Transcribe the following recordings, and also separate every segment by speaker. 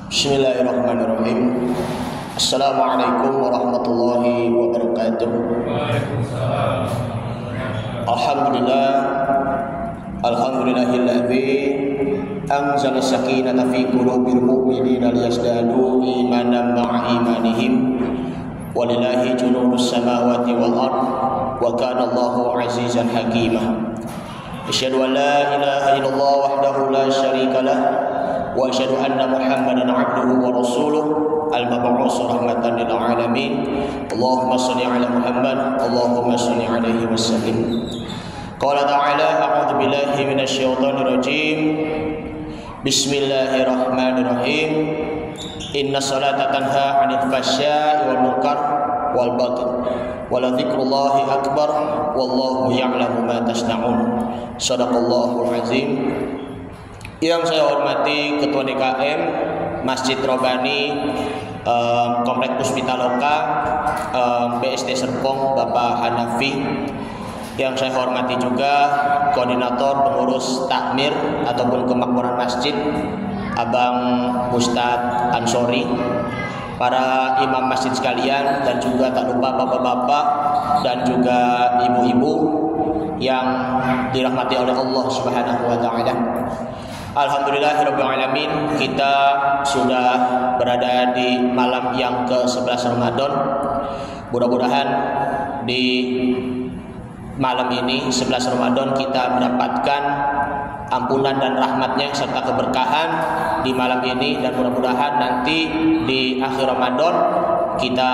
Speaker 1: Bismillahirrahmanirrahim. Assalamualaikum warahmatullahi wabarakatuh. Alhamdulillah, alhamdulillahilladzi anzala sakinata fi qulubil mu'minina liyazdadu imanan ma'a imanihim. Walillahi junudus samawati wal ard wa kana Allahu azizan hakima. Asyhadu an la ilaha illallah wahdahu la syarika lah wa asyhadu anna Muhammadan abduhu wa rasuluh al-mab'uts rahmatan lil alamin. Allahumma shalli ala Muhammad, Allahumma shalli alaihi wasallim. Qala ta'ala a'udzu billahi minasy syaithanir rajim. Bismillahirrahmanirrahim. Inna salata tanha 'anil fahsya'i wal munkar wal baghi wa la dzikrullahi akbar wallahu ya'lamu ma tasna'un. Shadaqallahul azim. Yang saya hormati Ketua DKM Masjid Robani Komplek Puspitaloka BSD Serpong Bapak Hanafi. Yang saya hormati juga Koordinator Pengurus Takmir ataupun Kemakmuran Masjid Abang Ustadz Ansori, para imam masjid sekalian, dan juga tak lupa bapak-bapak dan juga ibu-ibu yang dirahmati oleh Allah Subhanahu wa taala. Alhamdulillahirabbil alamin, kita sudah berada di malam yang ke-11 Ramadan. Mudah-mudahan di malam ini 11 Ramadan kita mendapatkan ampunan dan rahmatnya serta keberkahan di malam ini, dan mudah-mudahan nanti di akhir Ramadan kita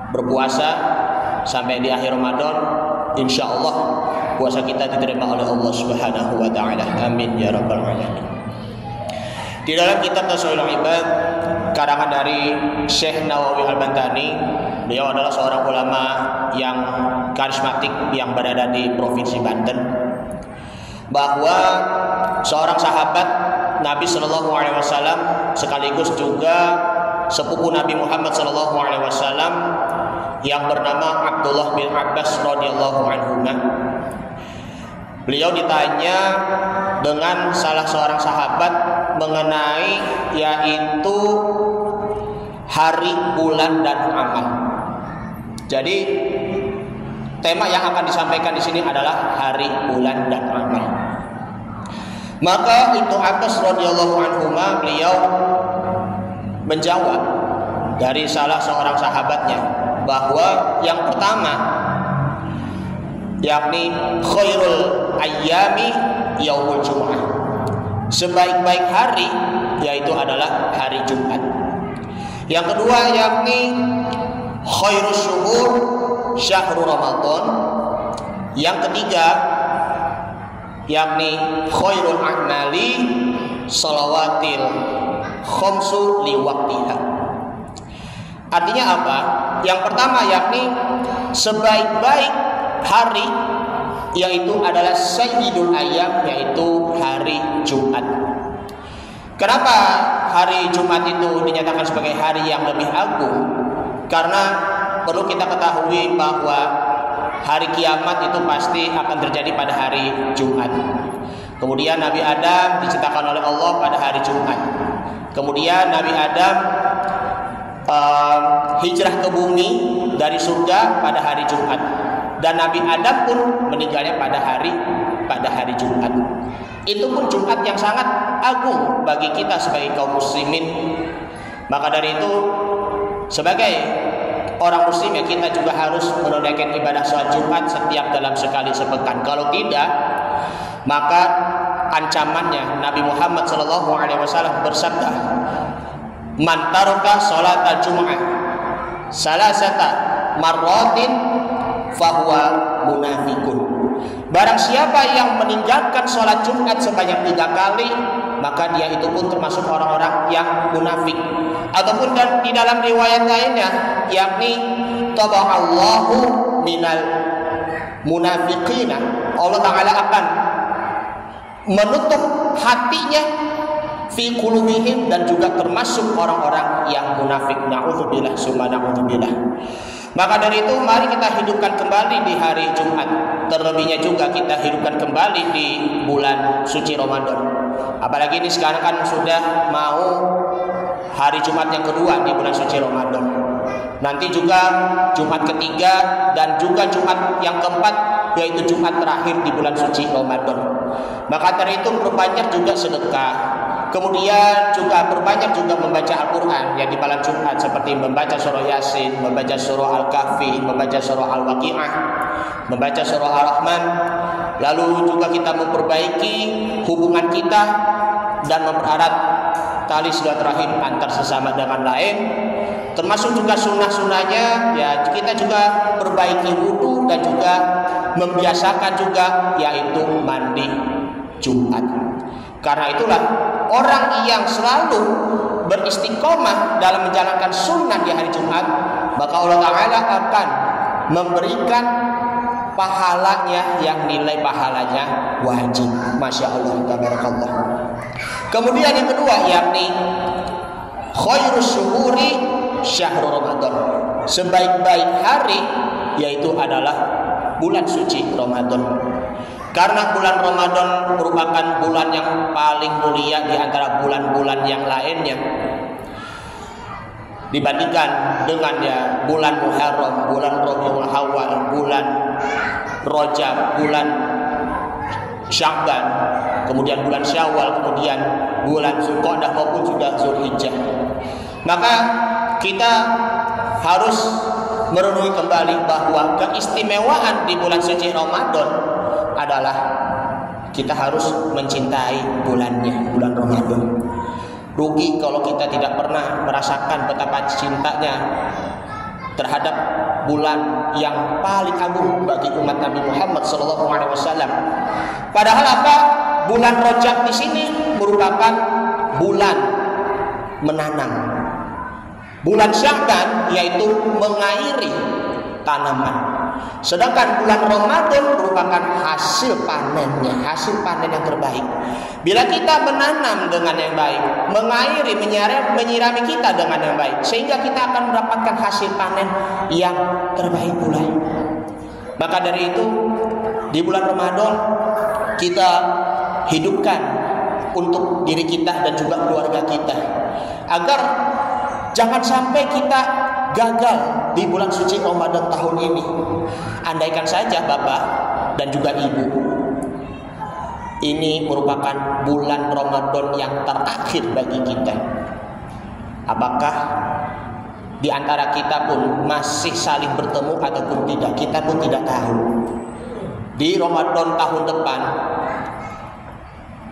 Speaker 1: berpuasa sampai di akhir Ramadan, insya Allah puasa kita diterima oleh Allah Subhanahu wa taala. Amin ya rabbal alamin. Di dalam kitab Tasawwurul Ibad karangan dari Syekh Nawawi Al-Bantani, beliau adalah seorang ulama yang karismatik yang berada di Provinsi Banten, bahwa seorang sahabat Nabi Shallallahu Alaihi Wasallam sekaligus juga sepupu Nabi Muhammad Shallallahu Alaihi Wasallam yang bernama Abdullah bin Abbas radhiyallahu anhuma. Beliau ditanya dengan salah seorang sahabat mengenai yaitu hari, bulan, dan amal. Jadi tema yang akan disampaikan di sini adalah hari, bulan, dan amal. Maka Ibnu Abbas radhiyallahu anhuma beliau menjawab dari salah seorang sahabatnya bahwa yang pertama yakni khairul ayyami yaumul jumu'ah, sebaik-baik hari yaitu adalah hari Jumat. Yang kedua yakni khairus syuhur syahrul Ramadan. Yang ketiga yakni khairul a'mali shalawatil khamsu liwaqtiha. Artinya apa? Yang pertama yakni sebaik-baik hari yaitu adalah sayyidul ayyam, yaitu hari Jumat. Kenapa hari Jumat itu dinyatakan sebagai hari yang lebih agung? Karena perlu kita ketahui bahwa hari kiamat itu pasti akan terjadi pada hari Jumat. Kemudian Nabi Adam diciptakan oleh Allah pada hari Jumat. Kemudian Nabi Adam hijrah ke bumi dari surga pada hari Jumat. Dan Nabi Adam pun meninggalnya pada hari Jumat. Itu pun Jumat yang sangat agung bagi kita sebagai kaum muslimin. Maka dari itu sebagai orang muslim ya kita juga harus menunaikan ibadah sholat Jumat setiap dalam sekali sepekan. Kalau tidak, maka ancamannya Nabi Muhammad SAW bersabda, "Man taraka sholatal Jum'ah salasata marratin fahuwa munafikun." Barang siapa yang meninggalkan sholat Jumat sebanyak 3 kali, maka dia itu pun termasuk orang-orang yang munafik. Ataupun di dalam riwayat lainnya yakni taballahu minal munafiqina, Allah Ta'ala akan menutup hatinya fi qulubihim, dan juga termasuk orang-orang yang munafik. Na'udzubillah summa na'udzubillah. Maka dari itu mari kita hidupkan kembali di hari Jumat. Terlebihnya juga kita hidupkan kembali di bulan suci Ramadan. Apalagi ini sekarang kan sudah mau hari Jumat yang kedua di bulan suci Ramadan. Nanti juga Jumat ketiga dan juga Jumat yang keempat, yaitu Jumat terakhir di bulan suci Ramadan. Maka dari itu berbanyak juga sedekah. Kemudian juga berbanyak juga membaca Al-Quran yang di malam Jumat, seperti membaca surah Yasin, membaca surah Al-Kahfi, membaca surah Al-Waqi'ah, membaca surah Ar-Rahman. Lalu juga kita memperbaiki hubungan kita dan mempererat tali silaturahim antar sesama dengan lain. Termasuk juga sunnah-sunnahnya, ya kita juga perbaiki wudu dan juga membiasakan juga yaitu mandi Jumat. Karena itulah orang yang selalu beristiqomah dalam menjalankan sunnah di hari Jumat, maka Allah Ta'ala akan memberikan pahalanya yang nilai pahalanya wajib. Masya Allah, tabarakallah. Kemudian yang kedua, yakni khairus syuhuri syahrul Ramadan. Sebaik-baik hari yaitu adalah bulan suci Ramadan. Karena bulan Ramadan merupakan bulan yang paling mulia di antara bulan-bulan yang lainnya. Dibandingkan dengan bulan Muharram, bulan Rabiul Awal, bulan Rajab, bulan Sya'ban, kemudian bulan Syawal, kemudian bulan Zulqa'dah maupun juga Zulhijjah. Maka kita harus merenungi kembali bahwa keistimewaan di bulan suci Ramadan adalah kita harus mencintai bulannya, bulan Ramadan. Rugi kalau kita tidak pernah merasakan betapa cintanya terhadap bulan yang paling agung bagi umat Nabi Muhammad SAW. Padahal apa? Bulan Rajab di sini merupakan bulan menanam. Bulan Sya'ban yaitu mengairi tanaman. Sedangkan bulan Ramadan merupakan hasil panennya, hasil panen yang terbaik. Bila kita menanam dengan yang baik, mengairi, menyirami kita dengan yang baik, sehingga kita akan mendapatkan hasil panen yang terbaik pula. Maka dari itu, di bulan Ramadan kita hidupkan untuk diri kita dan juga keluarga kita, agar jangan sampai kita gagal di bulan suci Ramadan tahun ini. Andaikan saja Bapak dan juga Ibu, ini merupakan bulan Ramadan yang terakhir bagi kita, apakah di antara kita pun masih saling bertemu ataupun tidak? Kita pun tidak tahu. Di Ramadan tahun depan,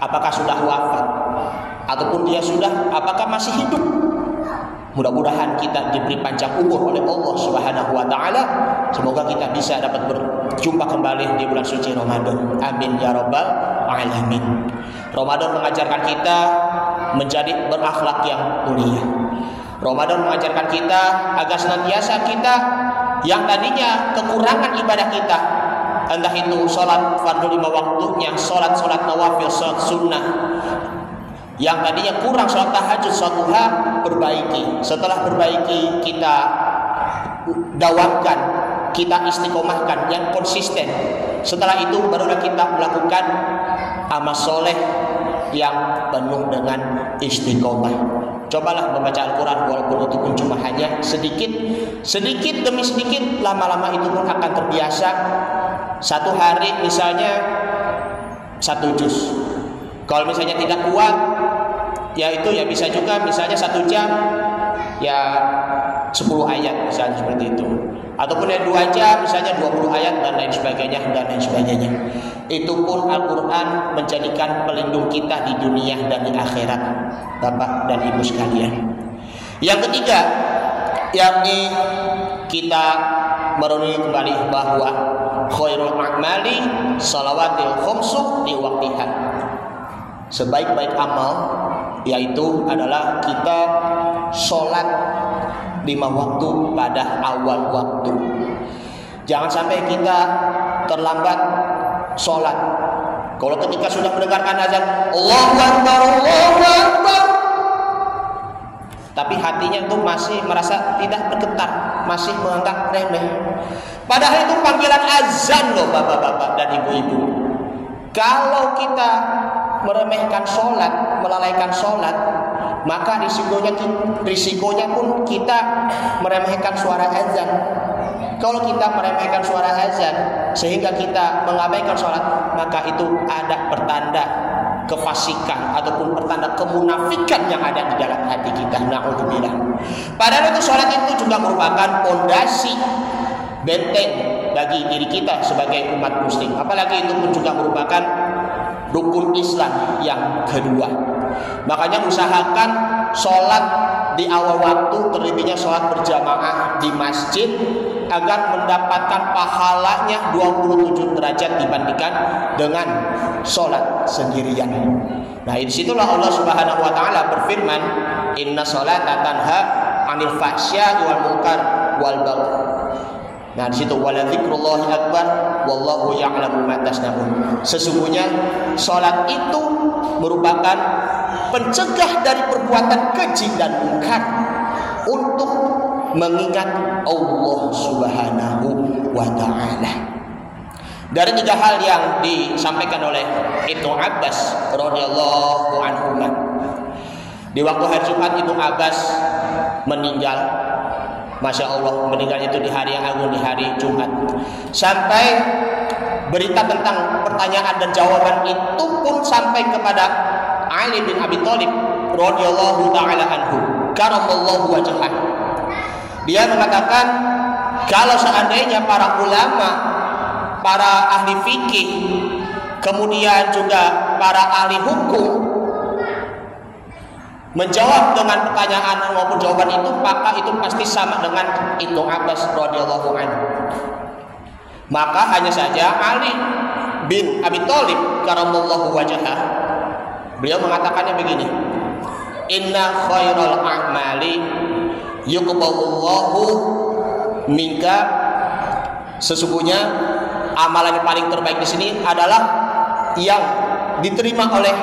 Speaker 1: apakah sudah wafat ataupun dia sudah, apakah masih hidup? Mudah-mudahan kita diberi panjang umur oleh Allah Subhanahu wa taala. Semoga kita bisa dapat berjumpa kembali di bulan suci Ramadan. Amin ya rabbal alamin. Ramadan mengajarkan kita menjadi berakhlak yang mulia. Ramadan mengajarkan kita agar senantiasa kita yang tadinya kekurangan ibadah kita, entah itu sholat fardu 5 waktunya, sholat nawafil, sholat sunnah, yang tadinya kurang sholat tahajud, sholat duha, perbaiki. Setelah perbaiki, kita dawamkan, kita istiqomahkan yang konsisten. Setelah itu barulah kita melakukan amal soleh yang penuh dengan istiqomah. Cobalah membaca Al-Quran, walaupun itu pun cuma hanya sedikit demi sedikit, lama-lama itu pun akan terbiasa. Satu hari misalnya 1 juz. Kalau misalnya tidak kuat, ya itu ya bisa juga misalnya 1 jam ya 10 ayat misalnya seperti itu, ataupun ya 2 jam misalnya 20 ayat dan lain sebagainya. Itu pun Al-Quran menjadikan pelindung kita di dunia dan di akhirat, Bapak dan Ibu sekalian. Yang ketiga, yakni kita merenungi kembali bahwa khairul a'mali salawatil khamsu di waqtiha. Sebaik-baik amal yaitu adalah kita sholat 5 waktu pada awal waktu. Jangan sampai kita terlambat sholat. Kalau ketika sudah mendengarkan azan, Allahu Akbar, Allahu Akbar, tapi hatinya itu masih merasa tidak bergetar, masih menganggap remeh. Padahal itu panggilan azan loh bapak-bapak dan ibu-ibu. Kalau kita meremehkan sholat, melalaikan sholat, maka risikonya pun kita meremehkan suara azan. Kalau kita meremehkan suara azan sehingga kita mengabaikan sholat, maka itu ada pertanda kefasikan ataupun pertanda kemunafikan yang ada di dalam hati kita. Na'udzubillah. Padahal itu sholat itu juga merupakan pondasi benteng bagi diri kita sebagai umat muslim. Apalagi itu pun juga merupakan rukun Islam yang kedua. Makanya usahakan sholat di awal waktu, terlebihnya sholat berjamaah di masjid, agar mendapatkan pahalanya 27 derajat dibandingkan dengan sholat sendirian. Nah, disitulah Allah Subhanahu wa taala berfirman, "Inna sholata tanha 'anil fahsya'i wal munkar wal baghi." Nah, di situ wala dzikrullahi akbar wallahu ya'lamu ma tasna'un. Sesungguhnya salat itu merupakan pencegah dari perbuatan keji dan munkar untuk mengingat Allah Subhanahu wa taala. Dari 3 hal yang disampaikan oleh Ibnu Abbas radhiyallahu anhu. Di waktu hari Jumat Ibnu Abbas meninggal. Masya Allah, meninggal itu di hari yang agung, di hari Jumat. Sampai berita tentang pertanyaan dan jawaban itu pun sampai kepada Ali bin Abi Thalib radhiyallahu taala anhu, karamallahu wajhah. Dia mengatakan, kalau seandainya para ulama, para ahli fikih, kemudian juga para ahli hukum menjawab dengan pertanyaan maupun jawaban itu, maka itu pasti sama dengan Ibnu Abbas radhiyallahu anhu. Maka hanya saja Ali bin Abi Thalib karamallahu wajhah, beliau mengatakannya begini, inna khairal a'mali yuqbalullahu minka. Sesungguhnya amalan yang paling terbaik di sini adalah yang diterima oleh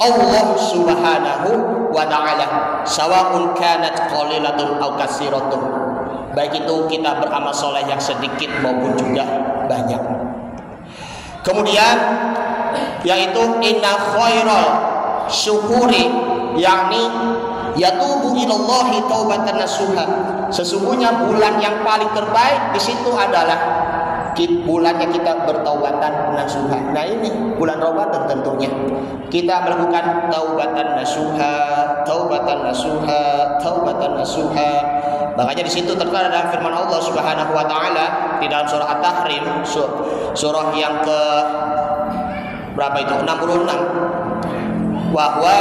Speaker 1: Allah Subhanahu wa ta'ala, sawa'un kanat qalilatun aw katsiratun, baik itu kita beramal soleh yang sedikit maupun juga banyak. Kemudian yaitu inna khairal syuhuri, yakni yatubu ilallahi taubatan nasuha. Sesungguhnya bulan yang paling terbaik di situ adalah bulannya kita bertaubatan nasuha. Nah, ini bulan Ramadan tentunya kita melakukan taubatan nasuha, taubatan nasuha, taubatan nasuha. Makanya di situ tertera dalam firman Allah Subhanahu wa taala di dalam surah At-Tahrim, surah yang ke berapa itu? 66. Bahwa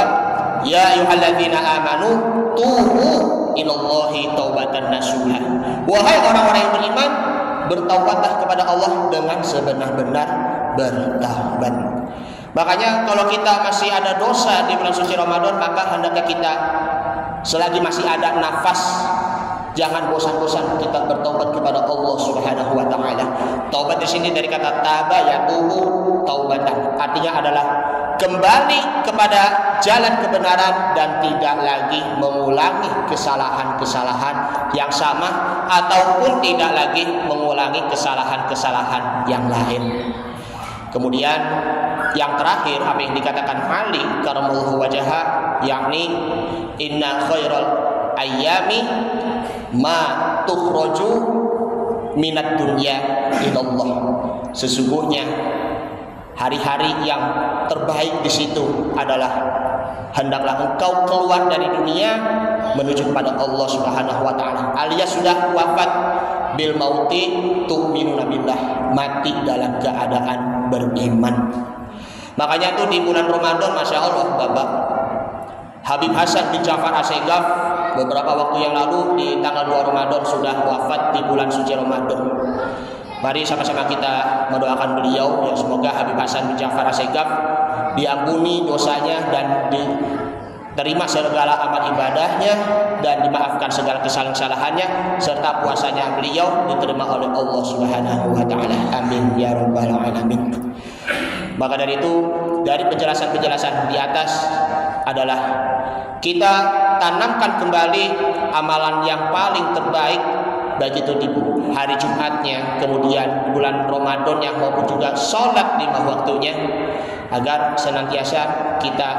Speaker 1: ya ayyuhalladzina amanu tubu ilallahi taubatan nasuha. Wahai orang-orang yang beriman, bertaubatlah kepada Allah dengan sebenar-benar bertaubat. Makanya kalau kita masih ada dosa di bulan suci Ramadan, maka hendaknya kita selagi masih ada nafas, jangan bosan-bosan kita bertaubat kepada Allah Subhanahu wa taala. Taubat di sini dari kata taba yatubu taubatan. Artinya adalah kembali kepada jalan kebenaran dan tidak lagi mengulangi kesalahan-kesalahan yang sama ataupun tidak lagi mengulangi kesalahan-kesalahan yang lain. Kemudian yang terakhir apa yang dikatakan Ali karamallahu wajhah, yakni inna khairal ayyami ma tukhraju minad dunya ilallah. Sesungguhnya hari-hari yang terbaik di situ adalah hendaklah engkau keluar dari dunia menuju kepada Allah Subhanahu wa taala, alias sudah wafat bil mauti tu'minuna billah, mati dalam keadaan beriman. Makanya itu di bulan Ramadan, Masya Allah, Bapak Habib Hasan bin Ja'far As-Segaf beberapa waktu yang lalu di tanggal 2 Ramadan sudah wafat di bulan suci Ramadan. Mari sama-sama kita mendoakan beliau, ya semoga Habib Hasan bin Ja'far As-Segaf diampuni dosanya dan diterima segala amal ibadahnya dan dimaafkan segala kesalahan-kesalahannya, serta puasanya beliau diterima oleh Allah Subhanahu wa taala. Amin ya rabbal alamin. Maka dari itu, dari penjelasan-penjelasan di atas adalah kita tanamkan kembali amalan yang paling terbaik, baik itu di hari Jumatnya, kemudian bulan Ramadan yang maupun juga sholat 5 waktunya, agar senantiasa kita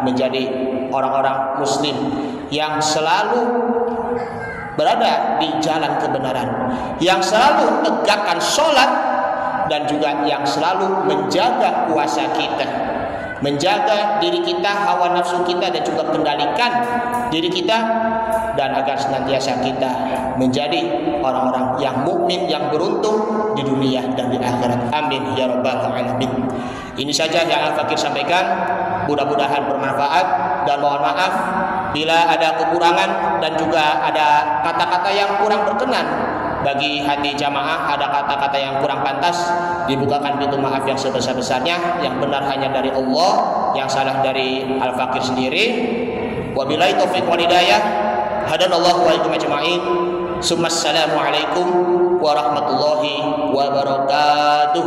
Speaker 1: menjadi orang-orang muslim yang selalu berada di jalan kebenaran, yang selalu tegakkan sholat, dan juga yang selalu menjaga puasa kita, menjaga diri kita, hawa nafsu kita, dan juga kendalikan diri kita, dan agar senantiasa kita menjadi orang-orang yang mukmin, yang beruntung di dunia dan di akhirat. Amin ya rabbal alamin. Ini saja yang Al-Fakir sampaikan, mudah-mudahan bermanfaat, dan mohon maaf bila ada kekurangan dan juga ada kata-kata yang kurang berkenan bagi hati jamaah, ada kata-kata yang kurang pantas, dibukakan pintu maaf yang sebesar-besarnya. Yang benar hanya dari Allah, yang salah dari Al-Fakir sendiri. Wabillahi taufiq wal hidayah. Hadanallahu wa iyyakum ajma'in. Assalamualaikum warahmatullahi wabarakatuh.